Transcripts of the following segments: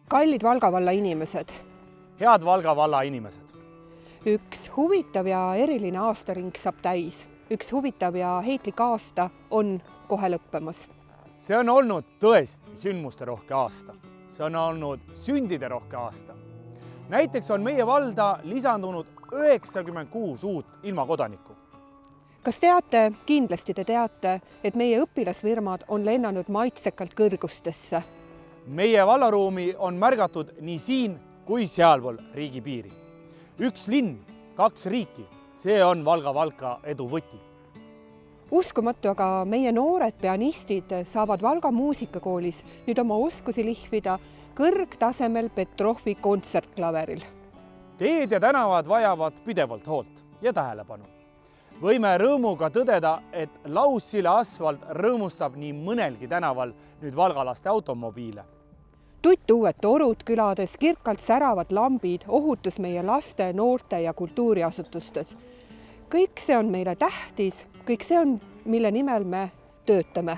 Kallid Valga valla inimesed, Head Valga valla inimesed! üks huvitav ja eriline aastaring saab täis. Üks huvitav ja heitlik aasta on kohe lõppemas. See on olnud tõesti sündmusterohke aasta. See on olnud sündiderohke aasta. Näiteks on meie valda lisandunud 96 uut ilmakodanikku. Kas teate, kindlasti te teate, et meie õpilasfirmad on lennanud maitsekalt kõrgustesse. Meie vallaruumi on märgatud nii siin kui sealpool riigipiiri. Üks linn, 2 riiki, see on Valga edu võti. Uskumatu, aga meie noored pianistid saavad Valga muusikakoolis nüüd oma oskusi lihvida kõrgtasemel Petrovi kontsertklaveril. Teed ja tänavad vajavad pidevalt hoolt ja tähelepanu. Võime rõõmuga tõdeda, et laussile asfalt rõõmustab nii mõnelgi tänaval nüüd valgalaste automobiile. Tuttuued torud külades, kirkalt säravad lambid, ohutus meie laste, noorte ja kultuuriasutustes. Kõik see on meile tähtis, kõik see on, mille nimel me töötame.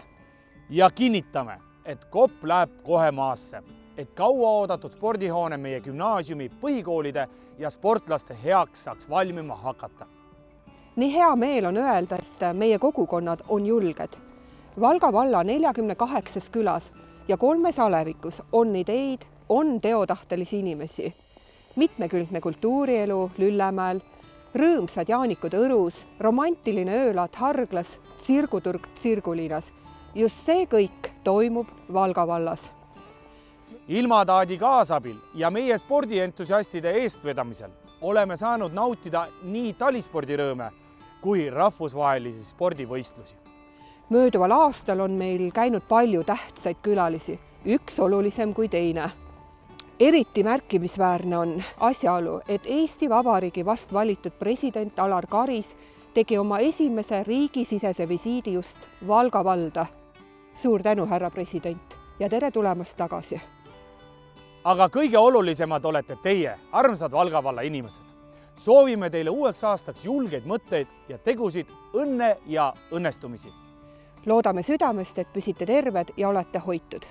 Ja kinnitame, et kopp läheb kohe maasse, et kaua oodatud spordihoone meie gümnaasiumi, põhikoolide ja sportlaste heaks saaks valmima hakata. Nii hea meel on öelda, et meie kogukonnad on julged. Valga valla 48 külas ja 3 alevikus on ideid, on teotahtelisi inimesi. Mitmekülgne kultuurielu Lüllemäel, rõõmsad jaanikud Õrus, romantiline öölaat Harglas, tsirguturg Tsirguliinas. Just see kõik toimub Valga vallas. Ilmataadi kaasabil ja meie spordientusiastide eestvedamisel oleme saanud nautida nii talispordirõõme kui rahvusvahelisi spordivõistlusi. Mööduval aastal on meil käinud palju tähtsaid külalisi, üks olulisem kui teine. Eriti märkimisväärne on asjaolu, et Eesti Vabariigi vast valitud president Alar Karis tegi oma esimese riigisisese visiidi just Valga valda. Suur tänu, härra president, ja tere tulemast tagasi. Aga kõige olulisemad olete teie, armsad Valga valla inimesed. Soovime teile uueks aastaks julgeid mõtteid ja tegusid, õnne ja õnnestumisi. Loodame südamest, et püsite terved ja olete hoitud.